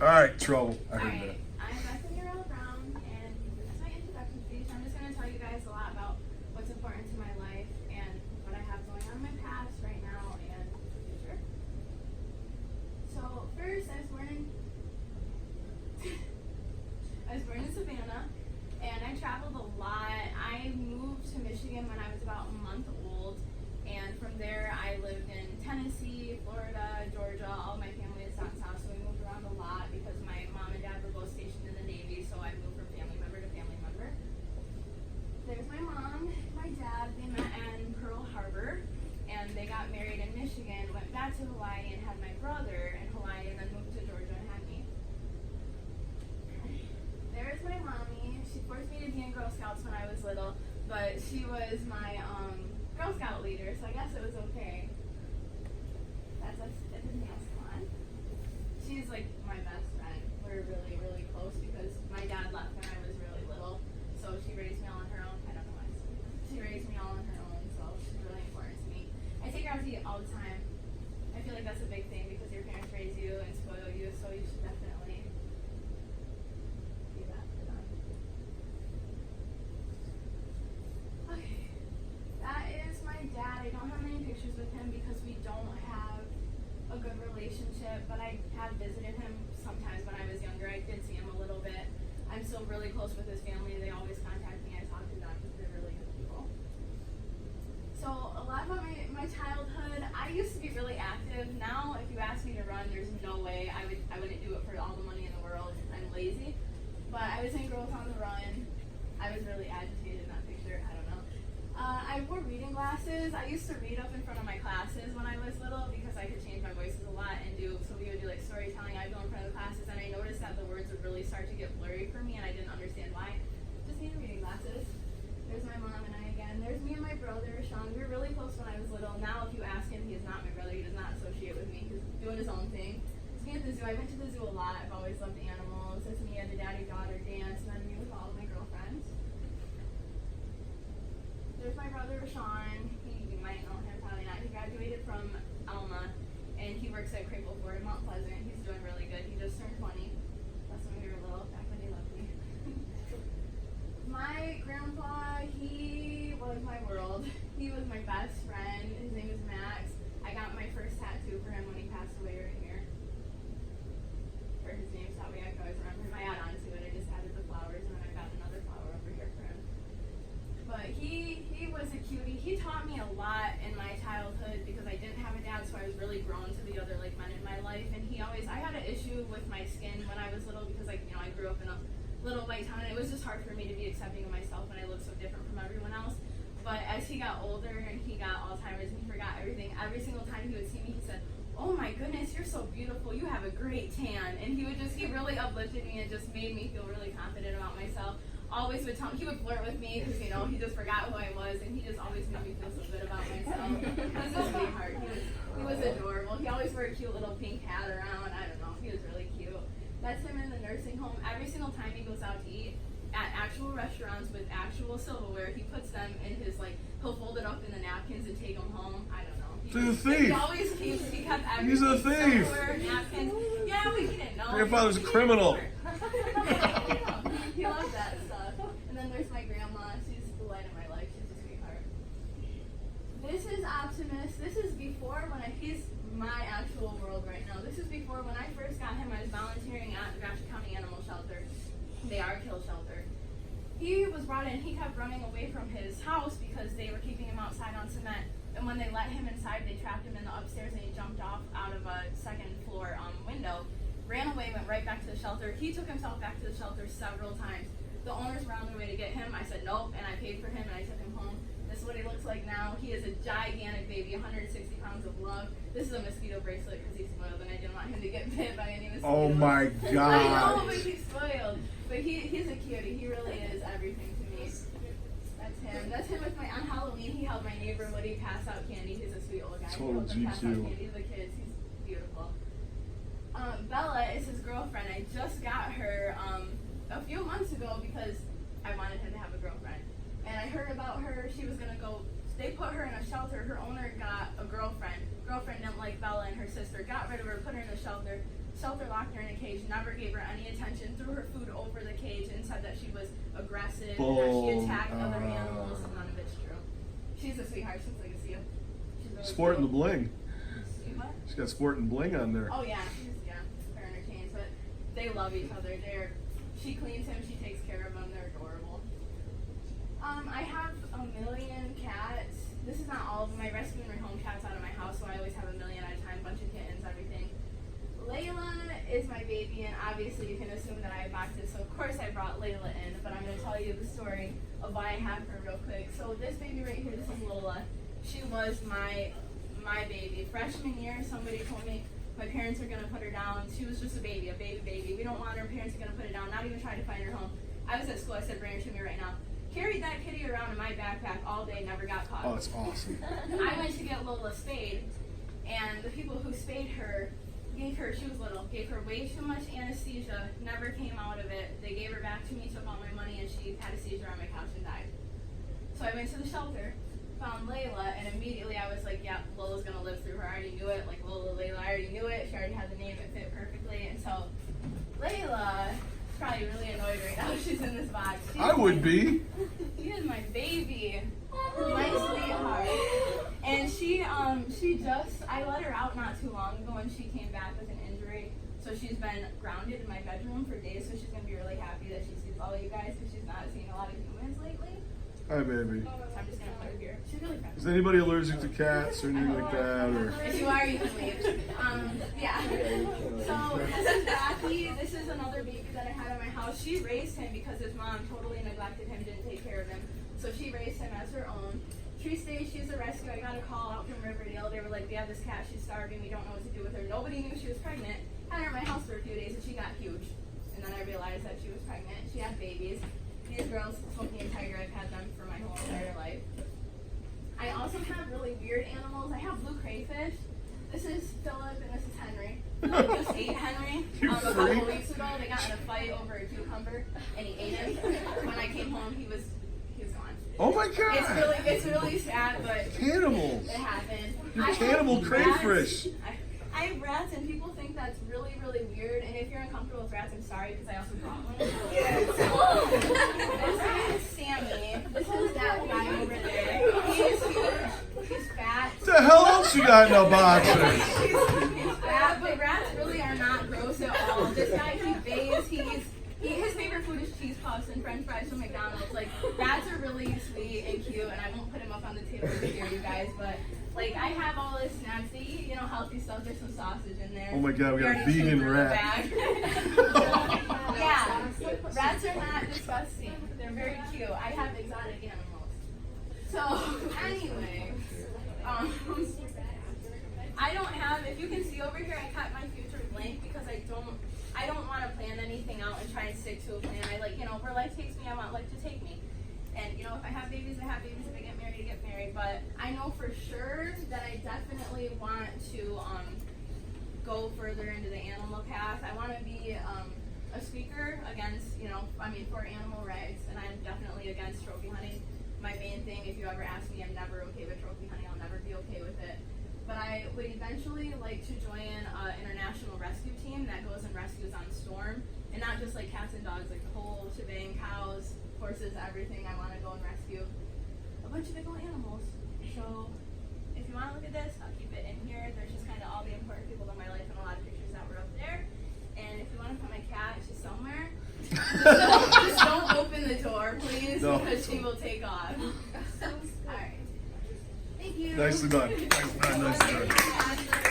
All right, trouble. I heard Alright, I'm Bethany Brown, and that's my introduction speech. I'm just going to tell you guys a lot about what's important to my life and what I have going on in my past right now and the future. So first, I was born in Savannah, and I traveled a lot. I moved to Michigan when I was about a month old, and from there I lived in Tennessee, Florida, Georgia. All my family is down south, so we moved around a lot because my mom and dad were both stationed in the Navy, so I moved from family member to family member. There's my mom, my dad. They met in Pearl Harbor, and they got married in Michigan, went back to Hawaii and had my brother in Hawaii, and then moved to Georgia and had me. There's my mommy. She forced me to be in Girl Scouts when I was little, but she was my Girl Scout leader, so I guess it was okay. That's nail salon. She's like my best friend. We're really, really close because my dad left when I was really little, so she raised me all on her own. I don't know why I said that. She raised me all on her own, so she's really important to me. I take her out to eat all the time. I feel like that's a big thing because your parents raise you and spoil you, so you should definitely do that for them. Okay, that is my dad. I don't have many pictures with him because we don't have a good relationship, but I have visited him sometimes when I was younger. I did see him a little bit. I'm still really close with his family. They always contact me. I talk to them because they're really good people. So a lot about my childhood. I used to be really active. Now, if you ask me to run, there's no way I wouldn't do it for all the money in the world. I'm lazy. But I was in Girls on the Run. I was really agitated in that picture. I don't know. I wore reading glasses. I used to read up in front of my classes when I was little because I could change my voices a lot and so we would do like storytelling. I'd go in front of the classes and I noticed that the words would really start to get blurry for me and I didn't understand why. Just needed reading glasses. There's my mom and I again. There's me and my brother, Sean. We were really close when I was little. Now if you ask him, he is not my brother. He does not associate with me. He's doing his own thing. It's me at the zoo. I went to the zoo a lot. I've always loved animals. It's me at the daddy-daughter dance and then me with all of my girlfriends. There's my brother, Sean. You might know him, probably not. He graduated from Alma, and he works at Craple Ford in Mount Pleasant. He's doing really good. He just turned 20. That's when we were little, back when he loved me. My grandpa, he was my world. He was my best friend. His name is Max. I got my first tattoo for him when he passed away right here. For his name, so that way I could always remember him. I add on to it. I just added the flowers, and then I got another flower over here for him. But he was a cutie. He taught me a lot in my childhood because I didn't have a dad, so I was really grown to the other like men in my life. And I had an issue with my skin when I was little because I grew up in a little white town, and it was just hard for me to be accepting of myself when I looked so different from everyone else. But as he got older and he got Alzheimer's and he forgot everything, every single time he would see me, he said, "Oh my goodness, you're so beautiful. You have a great tan." And he really uplifted me and just made me feel really confident about myself. Always would tell me, he would flirt with me because, he just forgot who I was, and he just always made me feel so good about myself. He was a sweetheart. He was adorable. He always wore a cute little pink hat around. I don't know. He was really cute. That's him in the nursing home. Every single time he goes out to eat at actual restaurants with actual silverware, he puts them in his, he'll fold it up in the napkins and take them home. I don't know. He's a thief. He always he kept everything. He's a thief. Silverware, napkins. Yeah, we didn't know. Grandfather's a criminal. He loved that stuff. And then there's my grandma. She's the light of my life. She's a sweetheart. This is Optimus. This is before he's my actual world right now. This is before when I first got him. I was volunteering at the Gratiot County Animal Shelter. They are a kill shelter. He was brought in. He kept running away from his house because they were keeping him outside on cement. And when they let him inside, they trapped him in the upstairs, and he jumped off out of a second floor window. Ran away, went right back to the shelter. He took himself back to the shelter several times. The owners were on their way to get him. I said nope, and I paid for him, and I took him home. This is what he looks like now. He is a gigantic baby, 160 pounds of love. This is a mosquito bracelet because he's spoiled, and I didn't want him to get bit by any mosquitoes. Oh my God! I know, but he's spoiled. But he's a cutie. He really is everything to me. That's him. That's him with on Halloween. He helped my neighbor Woody pass out candy. He's a sweet old guy. Total He helped him pass out GQ. candy to the kids. He's beautiful. Bella is his girlfriend. I just got her a few months ago because I wanted him to have a girlfriend. And I heard about her. She was going to go, they put her in a shelter. Her owner got a girlfriend. Girlfriend didn't like Bella and her sister. Got rid of her, put her in a shelter. Shelter locked her in a cage, never gave her any attention, threw her food over the cage, and said that she was aggressive and that she attacked other animals. None of it's true. She's a sweetheart. She's like a seal. She's really Sporting the bling. What? She's got sporting bling on there. Oh yeah, they're entertained, but they love each other. She cleans him, she takes care of him. They're adorable. I have a million cats. This is not all of them. I rescue and rehome cats out of my house, so I always have a million at a time, bunch of kittens, everything. Layla is my baby, and obviously you can assume that I adopted, so of course I brought Layla in, but I'm going to tell you the story of why I have her real quick. So this baby right here, this is Lola. She was my baby. Freshman year, somebody told me my parents are going to put her down. She was just a baby. We don't want her. Parents are going to put her down, not even try to find her home. I was at school. I said, bring her to me right now. Carried that kitty around in my backpack all day, never got caught. Oh, that's awesome. I went to get Lola spayed, and the people who spayed her gave her, she was little, gave her way too much anesthesia, never came out of it. They gave her back to me, took all my money, and she had a seizure on my couch and died. So I went to the shelter, found Layla, and immediately I was like, yeah, Lola's going to live through her. I already knew it. Like, Lola, Layla, I already knew it. She already had the name. It fit perfectly. And so Layla is probably really annoyed right now. She's in this box. I would be. She is my baby. My sweetheart. And I let her out not too long ago, and she came back with an injury. So she's been grounded in my bedroom for days, so she's going to be really happy that she sees all of you guys, because she's not seeing a lot of humans lately. Hi, baby. So I'm just going to put her here. She's really friendly. Is anybody allergic to cats or anything like that? Or? If you are, you can leave. Yeah. So this is Rocky. This is another baby that I had at my house. She raised him because his mom totally neglected him, didn't take care of him. So she raised him as her own. Tree State, she's a rescue. I got a call out from Riverdale. They were like, we have this cat. She's starving. We don't know what to do with her. Nobody knew she was pregnant. Had her at my house for a few days, and she got huge. And then I realized that she was pregnant. She had babies. These girls, Smokey and Tiger, I've had them for my whole entire life. I also have really weird animals. I have blue crayfish. This is Philip and this is Henry. Philip just ate Henry a couple weeks ago. They got in a fight over a cucumber, and he ate him. When I came home, he was gone. Oh my God! It's really sad, but cannibals. It happened. You're cannibal crayfish. I have rats, and people think that's really, really weird. And if you're uncomfortable with rats, I'm sorry, because I also brought one. This is Sammy. This is that guy over there. He is huge. He's fat. What the hell else you got in the boxes? He's fat, but rats really are not gross at all. This guy, he bathes. His favorite food is cheese puffs and French fries from McDonald's. Like, rats are really sweet and cute, and I won't put him up on the table here, you guys, but like, I have all this snacks. They eat, healthy stuff. There's some sausage in there. Oh my God, we got a vegan rat. Yeah, rats are not disgusting. They're very cute. I have exotic animals. So, anyway, I don't have, if you can see over here, I kept my future blank because I don't want to plan anything out and try and stick to a plan. I where life takes me, I want life to take me. And, if I have babies, I have babies. If I get married, I get married. But I know for sure that I definitely want to go further into the animal path. I want to be a speaker against, for animal rights. And I'm definitely against trophy hunting. My main thing, if you ever ask me, I'm never okay with trophy hunting. I'll never be okay with it. But I would eventually like to join an international rescue team that goes and rescues on storm. And not just like cats and dogs, like the whole shebang, cows, horses, everything. I want to go and rescue a bunch of big old animals. So if you want to look at this, I'll keep it in here. There's just kind of all the important people in my life and a lot of pictures that were up there. And if you want to put my cat, she's somewhere. just don't open the door, please, because she will take off. All right. Thank you. Nicely done. Nicely done.